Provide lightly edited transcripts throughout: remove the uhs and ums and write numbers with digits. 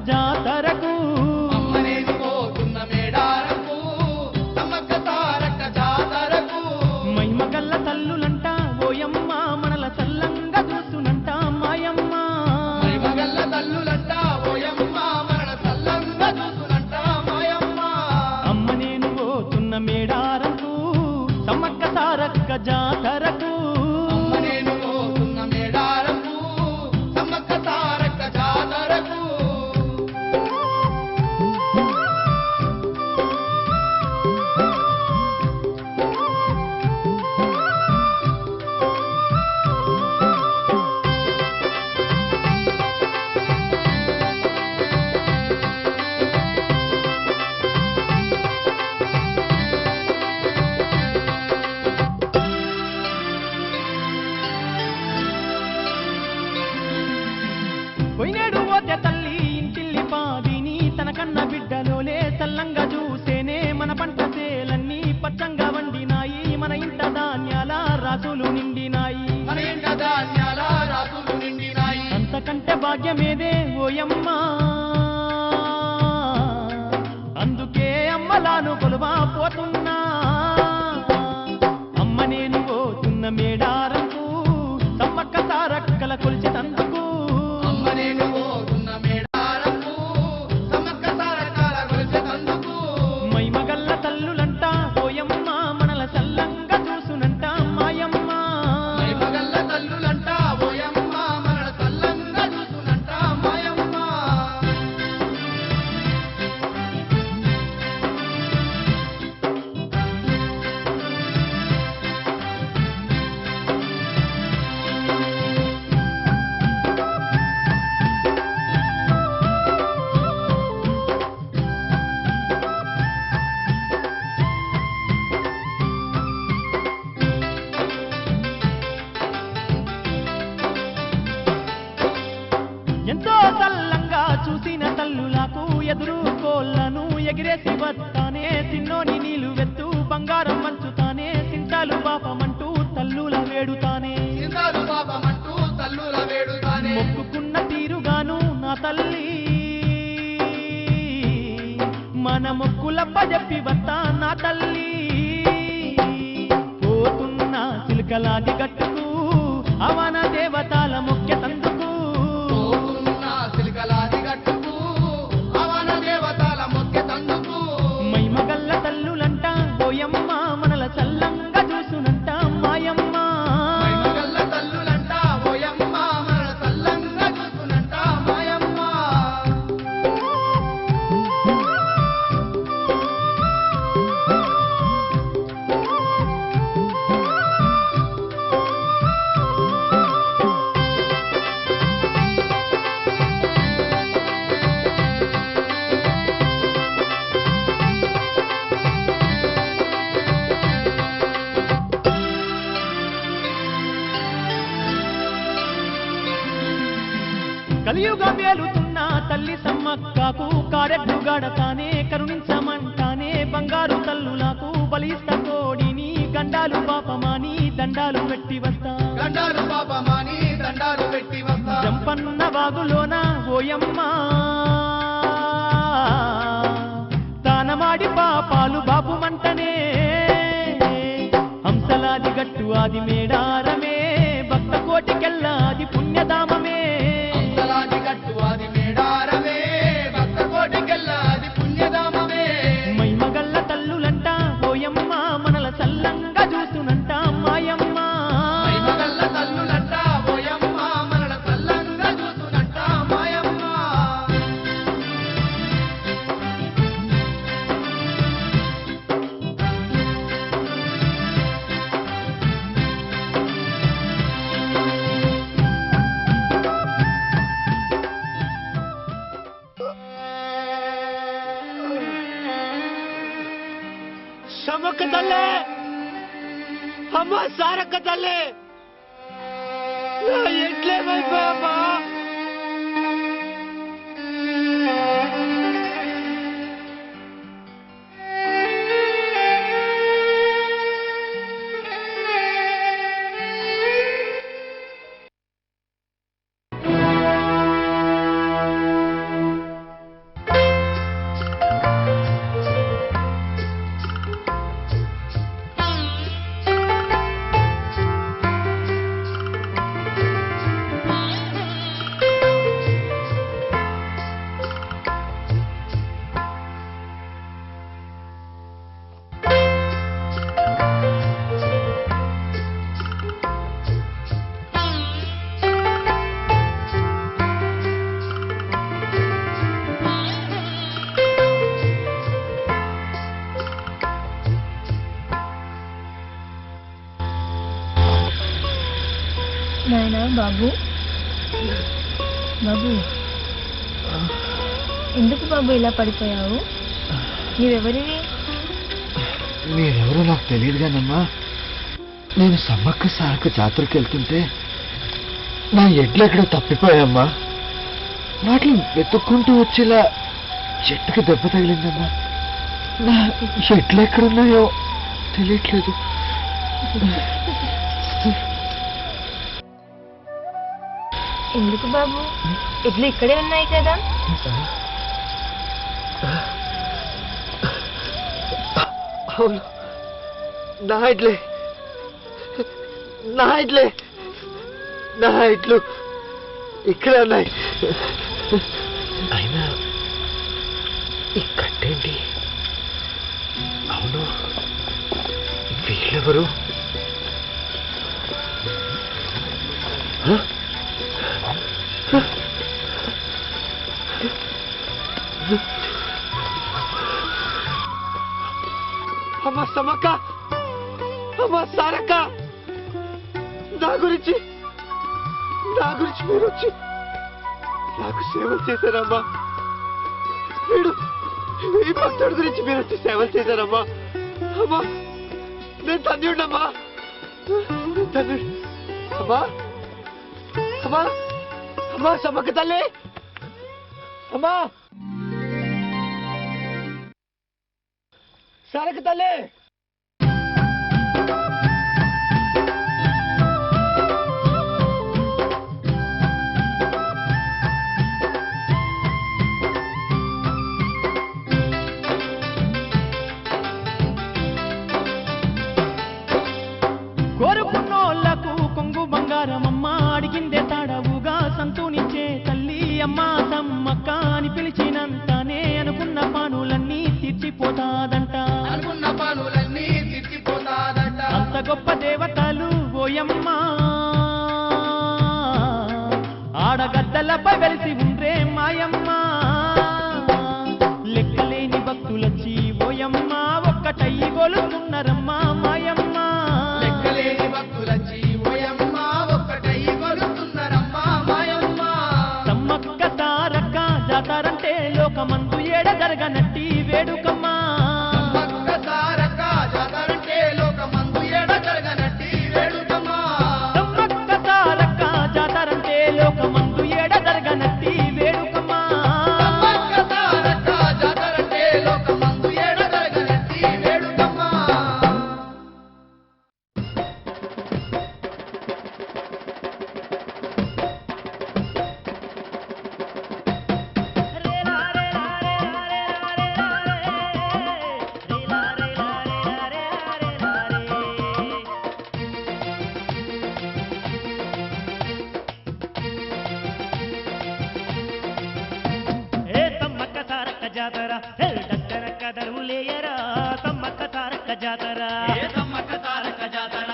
జాతరకు అమ్మ నేను పోతున్న మేడారకు సమ్మక్క సారక్క జాతరకు మహిమగల్ల తల్లులంట ఓయమ్మ మనల చల్లంగా చూస్తునంట మాయమ్మ మహిమగల్ల తల్లులంట ఓయమ్మ మనల చల్లంగా చూస్తునంట మాయమ్మ అమ్మ నేను పోతున్న మేడారకు సమ్మక్క సారక్క జాతరకు అమ్మ నేను పోతున్న మేడారకు సమ్మక్క సారక్క జాతరకు పోయినేడు పోతే తల్లి ఇంటిల్లి పాదిని తన కన్న బిడ్డలోలే చల్లంగా చూసేనే మన పంట చేలన్నీ పచ్చంగా వండినాయి మన ఇంట ధాన్యాల రాసులు నిండినాయి మన ఇంట ధాన్యాల రాసులు నిండినాయి అంతకంటే భాగ్యమేదే ఓయమ్మ అందుకే అమ్మలాను కొలువా పోతున్నా అమ్మ నేను పోతున్న మేడారకు సమ్మక్క సారక్కల కొలిచేటందుకు అమ్మ నేను పోతున్న మేడారకు సమ్మక్క సారక్కల కొలిచేటందుకు మైమగల్ల తల్లులంట ఓయమ్మ మనల చల్లంగా చూసునంట మాయమ్మ మహిమగల్ల తల్లులంట ఓయమ్మ మనల చల్లంగా చూస్తునంట మాయమ్మ ఎంతో చల్లంగా చూసిన తల్లులకు ఎదురు కోళ్లను ఎగిరేసి వస్తానే తిన్నోని నీళ్లు వెత్తు బంగారం మంచుతానే సింటాలు పాపమంటూ తల్లుల వేడుతానే సింగారు పాపమంటూ తల్లుల వేడుతానే మొక్కుకున్న తీరుగాను నా తల్లి మన మొక్కులప్ప చెప్పి వస్తా నా తల్లి పోతున్న చిలుకలాది గట్టుకు అవన దేవతాల ముఖ్య తందుకు పోతున్న సిలికలాది గట్టుకు అవన దేవతల మొక్కె తందుకు మైమగల్ల తల్లులంట ఓయమ్మ మనల చల్లంగా చూసునంట మాయమ్మ మహిమగల్ల తల్లులంట ఓయమ్మ మనల చల్లంగా చూస్తునంట మాయమ్మ కలియుగ వేలుతున్న తల్లి సమ్మక్కకు కారెడ్డు గడతానే కరుణించమంటానే బంగారు తల్లులకు బలిస్త కోడిని గండాలు పాపమాని దండాలు పెట్టి వస్తా గండాలు పాపమాని దండాలు పెట్టి వస్తా జంపన్న వాగులోన ఓయమ్మ తానమాడి పాపాలు బాపుమంటనే హంసలాది గట్టు ఆది మేడారమే భక్త కోటికెల్లాది పుణ్యధామమే అంతలాది గట్టు అది మేడారమే భక్త కోటికెల్లాది పుణ్యధామమే మైమగల్ల తల్లులంట ఓయమ్మ మనల చల్లంగా చూస్తునంట మాయమ్మ మహిమగల్ల తల్లులంట ఓయమ్మ మనల చల్లంగా చూస్తునంట మాయమ్మ సమ్మక్క తల్లే అమ్మ సారక్క తల్లే ఎట్లేమైపోయమ్మా బాబు బాబు ఎందుకు బాబు ఇలా పడిపోయావు? నీవెవరివి? మీరెవరో నాకు తెలియదు కానమ్మా, నేను సమ్మక్క సారక్క జాతరకి వెళ్తుంటే నా ఎడ్లు ఎక్కడో తప్పిపోయామ్మా. వాటిని వెతుక్కుంటూ వచ్చేలా చెట్టుకి దెబ్బ తగిలిందమ్మా. నా ఎడ్లు ఎక్కడున్నాయో తెలియట్లేదు. ఎందుకు బాబు? ఎడ్లు ఇక్కడే ఉన్నాయి కదా. అవును, నా ఎడ్లే నా ఎడ్లే నా ఎడ్లు ఇక్కడ ఉన్నాయి. అయినా ఈ కట్టేంటి? అవును, వీళ్ళెవరు? అమ్మ సమ్మక్క, అమ్మ సారక్క, నా గురించి మీరు వచ్చి నాకు సేవలు చేశారమ్మా. వీడు ఈ భక్తుడి గురించి మీరు వచ్చి సేవలు చేశారమ్మా. అమ్మా నేను తండ్రినమ్మా, తండ్రి. అమ్మా అమ్మా అమ్మా సమ్మక్క తల్లి, అమ్మా సారక్క తల్లి. కోరుకున్నోళ్లకు కొంగు బంగారమమ్మ, అడిగిందే తాడవుగా సంతూనిచ్చే తల్లి అమ్మ సమ్మక్క అని పిలిచినంతనే అనుకున్న పనులన్నీ తీర్చిపోతాదంట. అంత గొప్ప దేవతలు ఓయమ్మ, ఆడగద్దలపై వెలిసి ఉండ్రే మాయమ్మ. లెక్కలేని భక్తులొచ్చి ఓయమ్మ ఒక్కటై గొలుతున్నారమ్మా మాయమ్మ. సమ్మక్క సారక్క జాతరంటే లోకమందు ఏడ జరగనట్టి వేడుకమ్మా. సమ్మక్క సారక్క జాతరంటే లోకమందు ఏడ జరగనట్టి వేడుకమ్మా. జాతర డక్కనక్క దరువులేయరా, సమ్మక్క సారక్క జాతర. సమ్మక్క సారక్క జాతర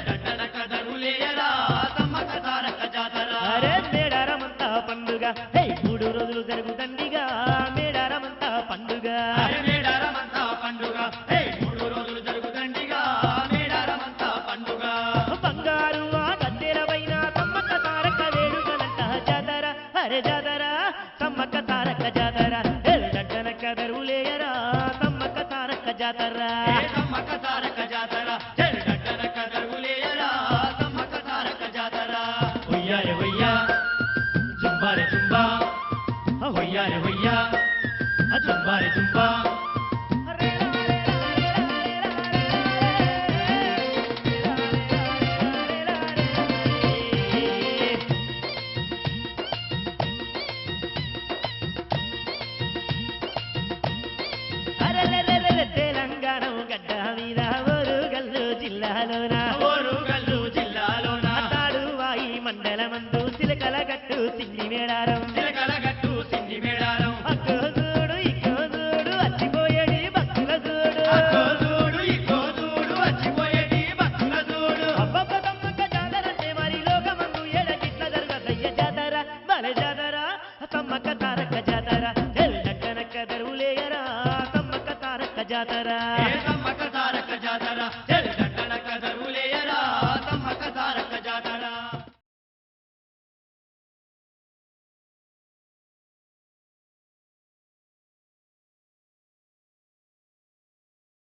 డక్కనక్క దరువులేయరా, సమ్మక్క సారక్క జాతర. అరే మేడారమంతా పండుగ, 3 రోజులు జరుగుతండిగా మేడారమంతా పండుగ. మేడారమంతా పండుగ, 3 రోజులు జరుగుతండిగా మేడారమంతా పండుగ. బంగారు ఆ గద్దెల పైన సమ్మక్క సారక్క వేడుకలంట జాతర. అరే జాతర సమ్మక్క సారక్క జాతర దరువులేయరా, సమ్మక్క సారక్క జాతర. సమ్మక్క సారక్క జాతర డక్కనక్క దరువులేయరా, సమ్మక్క సారక్క జాతర. హొయ్యారే హొయ్యా జుంబారే జుంబా, హొయ్యారే హొయ్యా జుంబారే జుంబా. తెలంగాణ గడ్డ మీద ఓరుగల్లు జిల్లాలోన తాడువాయి మండలమందు చిలకల గట్టు సింగి మేడారం. అక్కో చూడు ఇక్కో చూడు అచ్చిపోయేడి భక్తుల చూడు. అబ్బబ్బ సమ్మక్క జాతరంటే మరి లోకమందు ఏడకిట్ల జరగదయ్య జాతర. బలే జాతర సమ్మక్క సారక్క జాతర డక్కనక్క దరువులేయరా, సమ్మక్క సారక్క జాతర. సమ్మక్క సారక్క జాతర